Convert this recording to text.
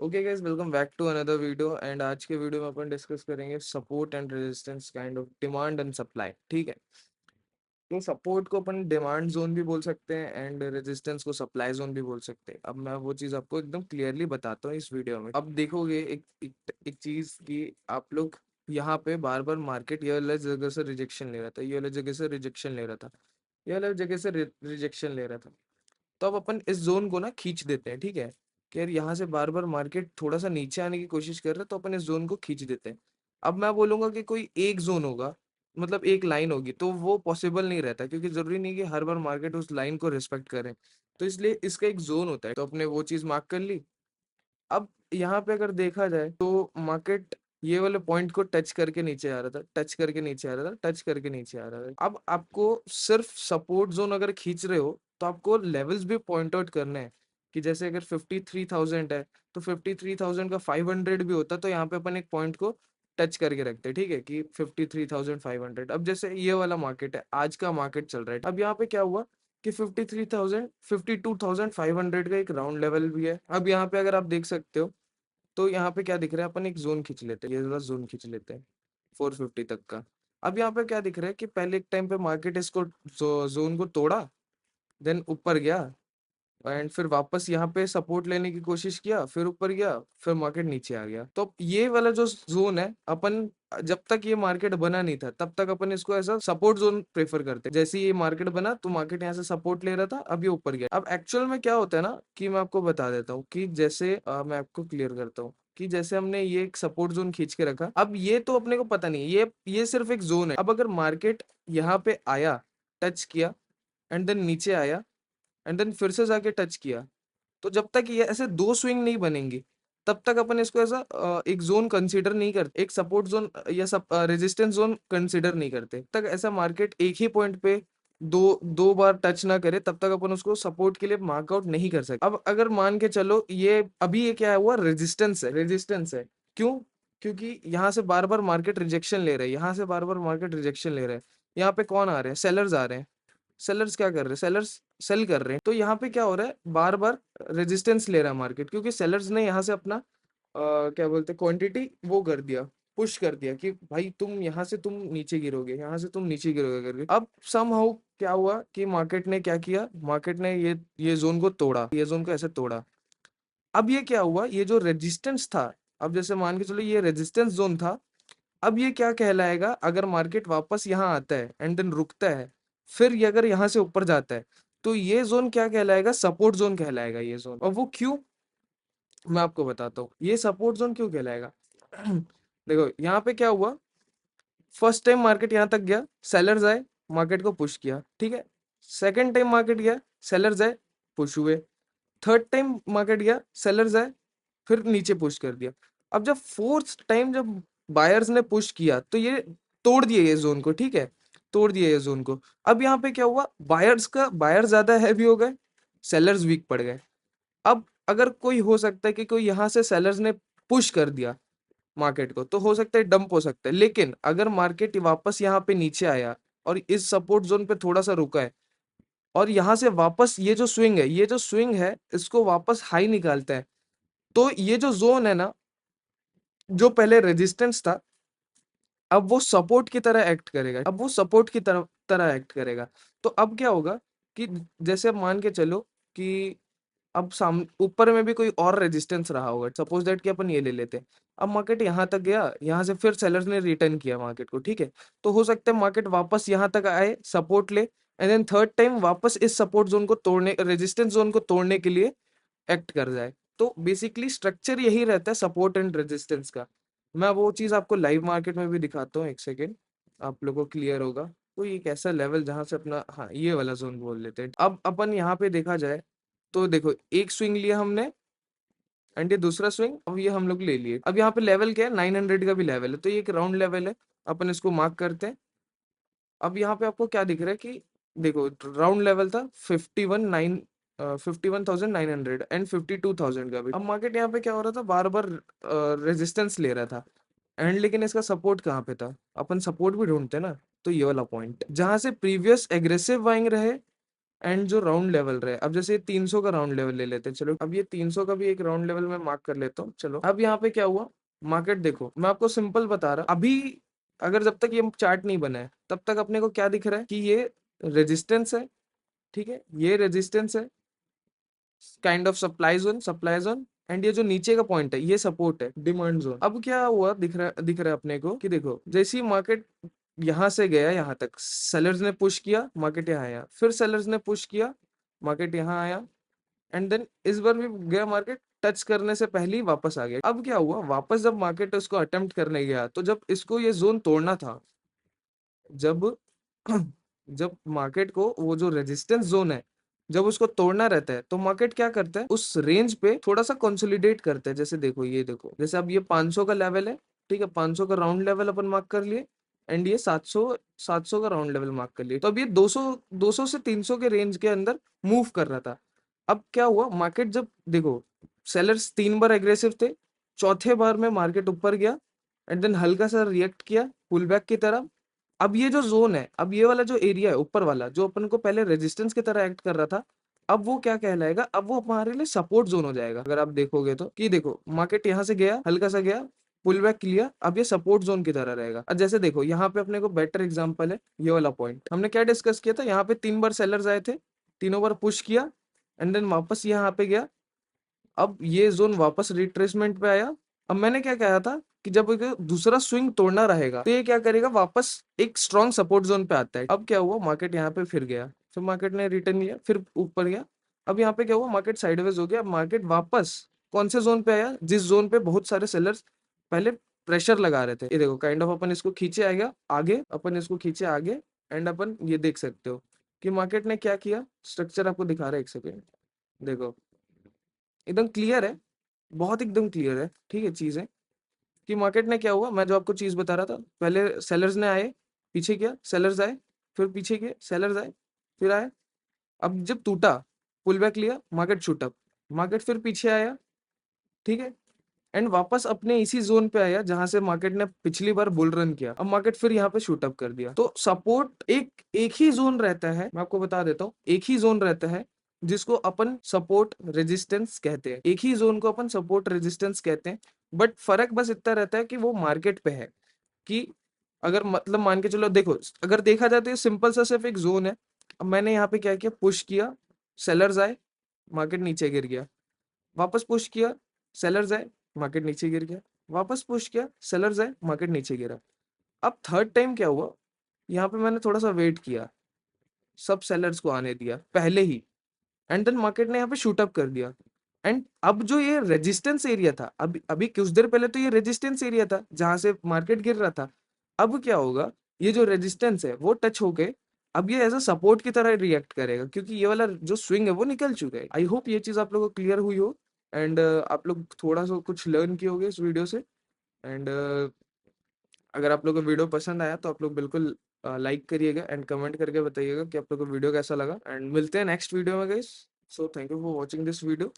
Okay guys, welcome back to another video. And आज के video में अपन डिस्कस करेंगे support and resistance kind of demand and supply. ठीक है, तो सपोर्ट को अपन डिमांड जोन भी बोल सकते हैं एंड रेजिस्टेंस को सप्लाई जोन भी बोल सकते हैं। अब मैं वो चीज़ आपको एकदम क्लियरली बताता हूँ इस वीडियो में। अब देखोगे एक चीज़ कि आप लोग यहाँ पे बार बार मार्केट ये वाला जगह से रिजेक्शन ले रहा था, ये वाला जगह से रिजेक्शन ले रहा था, ये वाला जगह से रिजेक्शन ले रहा था। तो अब अपन इस जोन को ना खींच देते हैं। ठीक है, कि यार यहाँ से बार बार मार्केट थोड़ा सा नीचे आने की कोशिश कर रहा है, तो अपन इस जोन को खींच देते हैं। अब मैं बोलूंगा कि कोई एक जोन होगा, मतलब एक लाइन होगी, तो वो पॉसिबल नहीं रहता, क्योंकि जरूरी नहीं कि हर बार मार्केट उस लाइन को रिस्पेक्ट करे। तो इसलिए इसका एक जोन होता है, तो अपने वो चीज मार्क कर ली। अब यहाँ पे अगर देखा जाए तो मार्केट ये वाले पॉइंट को टच करके नीचे आ रहा था, टच करके नीचे आ रहा था, टच करके नीचे आ रहा था। अब आपको सिर्फ सपोर्ट जोन अगर खींच रहे हो तो आपको लेवल्स भी पॉइंट आउट करने हैं। कि जैसे अगर 53,000 है, तो 53,000 का 500 भी होता, तो यहाँ पे अपन एक पॉइंट को टच करके रखते हैं। ठीक है, कि 53,500। अब जैसे ये वाला मार्केट है, आज का मार्केट चल रहा है, अब यहाँ पे क्या हुआ कि 53,000 52,500 का एक राउंड लेवल भी है। अब यहाँ पे अगर आप देख सकते हो, तो यहाँ पे क्या दिख रहा है, अपन एक जोन खींच लेते हैं, ये वाला जोन खींच लेते हैं 450 तक का। अब यहाँ पे क्या दिख रहा है कि पहले एक टाइम पे मार्केट इसको जोन को तोड़ा, देन ऊपर गया, एंड फिर वापस यहाँ पे सपोर्ट लेने की कोशिश किया, फिर ऊपर गया, फिर मार्केट नीचे आ गया। तो अब ये वाला जो जोन है, अपन जब तक ये मार्केट बना नहीं था तब तक अपन इसको ऐसा सपोर्ट जोन प्रेफर करते। जैसे ही ये मार्केट बना तो मार्केट यहाँ से सपोर्ट ले रहा था, अब ये ऊपर गया। अब एक्चुअल में क्या होता है ना, कि मैं आपको बता देता हूँ कि जैसे मैं आपको क्लियर करता हूँ कि जैसे हमने ये एक सपोर्ट जोन खींच के रखा, अब ये तो अपने को पता नहीं है, ये सिर्फ एक जोन है। अब अगर मार्केट यहाँ पे आया, टच किया, एंड देन नीचे आया, एंड देन फिर से जाके टच किया, तो जब तक ये ऐसे दो स्विंग नहीं बनेंगी तब तक अपन इसको ऐसा एक जोन कंसीडर नहीं करते, एक सपोर्ट जोन या सब रेजिस्टेंस जोन कंसीडर नहीं करते। तक ऐसा मार्केट एक ही पॉइंट पे दो दो बार टच ना करे, तब तक अपन उसको सपोर्ट के लिए मार्कआउट नहीं कर सकते। अब अगर मान के चलो ये अभी ये क्या हुआ, रेजिस्टेंस है, रेजिस्टेंस है। क्यों? क्योंकि यहाँ से बार बार मार्केट रिजेक्शन ले रहा है, यहाँ से बार बार मार्केट रिजेक्शन ले रहा है। यहाँ पे कौन आ रहे हैं? सेलर्स आ रहे हैं। सेलर्स क्या कर रहे हैं? सेलर्स सेल कर रहे हैं। तो यहाँ पे क्या हो रहा है, बार बार रेजिस्टेंस ले रहा है मार्केट, क्योंकि सेलर्स ने यहाँ से अपना क्या बोलते हैं, क्वांटिटी वो कर दिया, पुश कर दिया कि भाई तुम यहाँ से तुम नीचे गिरोगे, यहाँ से तुम नीचे गिरोगे करके। अब समहाउ क्या हुआ कि मार्केट ने क्या किया, मार्केट ने ये जोन को तोड़ा, ये जोन को ऐसे तोड़ा। अब ये क्या हुआ, ये जो रेजिस्टेंस था, अब जैसे मान के चलो ये रेजिस्टेंस जोन था, अब ये क्या कहलाएगा, अगर मार्केट वापस यहाँ आता है एंड देन रुकता है, फिर ये अगर यहाँ से ऊपर जाता है, तो ये जोन क्या कहलाएगा, सपोर्ट जोन कहलाएगा ये जोन। और वो क्यों, मैं आपको बताता हूँ ये सपोर्ट जोन क्यों कहलाएगा। देखो यहाँ पे क्या हुआ, फर्स्ट टाइम मार्केट यहाँ तक गया, सेलर्स आए, मार्केट को पुश किया, ठीक है। सेकंड टाइम मार्केट गया, सेलर्स आए, पुश हुए। थर्ड टाइम मार्केट गया, सेलर्स आए, फिर नीचे पुश कर दिया। अब जब फोर्थ टाइम जब बायर्स ने पुश किया, तो ये तोड़ दिए ये जोन को, ठीक है, तोड़ दिए ये जोन को। अब यहाँ पे क्या हुआ, बायर्स ज्यादा हैवी हो गए, सेलर्स वीक पड़ गए। अब अगर कोई हो सकता है कि कोई यहाँ से सेलर्स ने पुश कर दिया मार्केट को, तो हो सकता है डंप हो सकता है। लेकिन अगर मार्केट वापस यहाँ पे नीचे आया और इस सपोर्ट जोन पे थोड़ा सा रुका है, और यहाँ से वापस ये जो स्विंग है, ये जो स्विंग है इसको वापस हाई निकालता है, तो ये जो जोन है ना, जो पहले रेजिस्टेंस था, अब वो सपोर्ट की तरह एक्ट करेगा, अब वो सपोर्ट की तरह तरह एक्ट करेगा। तो अब क्या होगा कि जैसे अब मान के चलो कि अब साम ऊपर में भी कोई और रेजिस्टेंस रहा होगा, सपोज दैट कि अपन ये ले लेते हैं। अब मार्केट यहाँ तक गया, यहाँ से फिर सेलर्स ने रिटर्न किया मार्केट को, ठीक है। तो हो सकता है मार्केट वापस यहाँ तक आए, सपोर्ट ले, एंड देन थर्ड टाइम वापस इस सपोर्ट जोन को तोड़ने, रेजिस्टेंस जोन को तोड़ने के लिए एक्ट कर जाए। तो बेसिकली स्ट्रक्चर यही रहता है सपोर्ट एंड रेजिस्टेंस का। मैं वो चीज आपको लाइव मार्केट में भी दिखाता हूँ, एक सेकेंड, आप लोगों को क्लियर होगा। तो ये एक ऐसा लेवल जहां से अपना, हाँ, ये वाला जोन बोल लेते हैं। अब अपन यहाँ पे देखा जाए तो देखो, एक स्विंग लिया हमने, एंड ये दूसरा स्विंग अब ये हम लोग ले लिए। अब यहाँ पे लेवल क्या है, 900 का भी लेवल है, तो ये एक राउंड लेवल है, अपन इसको मार्क करते हैं। अब यहाँ पे आपको क्या दिख रहा है कि देखो, राउंड लेवल था 51,900 एंड 52,000 का भी। अब मार्केट यहाँ पे क्या हो रहा था, बार बार रेजिस्टेंस ले रहा था, एंड लेकिन इसका सपोर्ट कहाँ पे था, अपन सपोर्ट भी ढूंढते हैं ना। तो ये वाला पॉइंट जहां से प्रीवियस एग्रेसिव बाइंग रहे, एंड जो राउंड लेवल रहे, अब जैसे 300 का राउंड लेवल ले लेते हैं, चलो अब ये 300 का भी एक राउंड लेवल में मार्क कर लेता हूँ। चलो अब यहाँ पे क्या हुआ, मार्केट देखो, मैं आपको सिंपल बता रहा अभी, अगर जब तक ये चार्ट नहीं बना है तब तक अपने को क्या दिख रहा है कि ये रेजिस्टेंस है, ठीक है, ये रेजिस्टेंस है, kind of supply zone, and ये जो नीचे का पॉइंट है ये सपोर्ट है, डिमांड जोन। अब क्या हुआ, दिख रहा है अपने को कि देखो जैसे ही मार्केट यहाँ से गया यहाँ तक, सेलर्स ने पुश किया, मार्केट यहाँ आया, फिर सेलर्स ने पुश किया, मार्केट यहाँ आया, एंड देन इस बार भी गया मार्केट, टच करने से पहले ही वापस आ गया। अब क्या हुआ, वापस जब मार्केट उसको अटेम्प्ट करने गया, तो जब इसको ये जोन तोड़ना था, जब जब मार्केट को वो जो रेजिस्टेंस जोन है जब उसको तोड़ना रहता है, तो मार्केट क्या करता है, उस रेंज पे थोड़ा सा कंसोलिडेट करता है। जैसे देखो, ये देखो, जैसे अब ये 500 का लेवल है, ठीक है, 500 का राउंड लेवल अपन मार्क कर लिए, एंड ये 700 का राउंड लेवल मार्क कर लिए। तो अब ये 200 से 300 के रेंज के अंदर मूव कर रहा था। अब क्या हुआ, मार्केट जब देखो, सेलर्स 3 बार एग्रेसिव थे, चौथे बार में मार्केट ऊपर गया, एंड देन हल्का सा रिएक्ट किया पुल बैक की तरफ। अब ये जो जोन है, अब ये वाला जो एरिया है ऊपर वाला, जो अपन को पहले रेजिस्टेंस की तरह एक्ट कर रहा था, अब वो क्या कहलाएगा, अब वो हमारे लिए सपोर्ट जोन हो जाएगा। अगर आप देखोगे तो, कि देखो मार्केट यहाँ से गया, हल्का सा गया, पुल बैक लिया, अब ये सपोर्ट जोन की तरह रहेगा। अब जैसे देखो, यहाँ पे अपने को बेटर एग्जांपल है ये वाला पॉइंट, हमने क्या डिस्कस किया था, यहाँ पे 3 बार सेलर्स आए थे, तीनों बार पुश किया, एंड देन वापस यहाँ पे गया। अब ये जोन वापस रिट्रेसमेंट पे आया। अब मैंने क्या कहा था कि जब एक दूसरा स्विंग तोड़ना रहेगा, तो ये क्या करेगा, वापस एक स्ट्रॉन्ग सपोर्ट जोन पे आता है। अब क्या हुआ, मार्केट यहाँ पे फिर गया, फिर मार्केट ने रिटर्न लिया, फिर ऊपर गया। अब यहाँ पे क्या हुआ, मार्केट साइडवेज हो गया, मार्केट वापस कौन से जोन पे आया, जिस जोन पे बहुत सारे सेलर्स पहले प्रेशर लगा रहे थे। ये देखो, काइंड ऑफ अपन इसको खींचे आएगा आगे, अपन इसको खींचे आगे, एंड अपन ये देख सकते हो कि मार्केट ने क्या किया। स्ट्रक्चर आपको दिखा रहा है, एक सेकेंड, देखो एकदम क्लियर है, बहुत एकदम क्लियर है, ठीक है, चीज है कि मार्केट ने क्या हुआ, मैं जो आपको चीज बता रहा था, पहले सेलर्स ने आए, पीछे किया, सेलर्स आए, फिर पीछे किए, सेलर्स आए, फिर आए। अब जब टूटा, पुल बैक लिया, मार्केट शूट अप, मार्केट फिर पीछे आया, ठीक है, एंड वापस अपने इसी जोन पे आया जहां से मार्केट ने पिछली बार बुल रन किया। अब मार्केट फिर यहाँ पे शूट अप कर दिया। तो सपोर्ट एक ही जोन रहता है, मैं आपको बता देता हूँ, एक ही जोन रहता है जिसको अपन सपोर्ट रेजिस्टेंस कहते हैं, एक ही जोन को अपन सपोर्ट रेजिस्टेंस कहते हैं। बट फर्क बस इतना रहता है कि वो मार्केट पे है, कि अगर मतलब मान के चलो, देखो अगर देखा जाए तो ये सिंपल सा सिर्फ एक जोन है। अब मैंने यहाँ पे क्या किया, पुश किया, सेलर्स आए, मार्केट नीचे गिर गया, वापस पुश किया, सेलर्स आए, मार्केट नीचे गिर गया, वापस पुश किया, सेलर्स आए, मार्केट नीचे गिरा। अब थर्ड टाइम क्या हुआ, यहाँ पे मैंने थोड़ा सा वेट किया, सब सेलर्स को आने दिया पहले ही, एंड देन मार्केट ने यहाँ पे शूट अप कर दिया। एंड अब जो ये रेजिस्टेंस एरिया था, अभी अभी कुछ देर पहले तो ये रेजिस्टेंस एरिया था जहां से मार्केट गिर रहा था। अब क्या होगा, ये जो रेजिस्टेंस है वो टच होके अब ये एज अ सपोर्ट की तरह रिएक्ट करेगा, क्योंकि ये वाला जो स्विंग है वो निकल चुका है। आई होप ये चीज आप लोगों को क्लियर हुई हो, एंड आप लोग थोड़ा सा कुछ लर्न किए होगे इस वीडियो से। एंड अगर आप लोग को वीडियो पसंद आया तो आप लोग बिल्कुल लाइक करिएगा, एंड कमेंट करके बताइएगा कि आप लोग को वीडियो कैसा लगा, एंड मिलते हैं नेक्स्ट वीडियो में guys. So thank you for watching this video.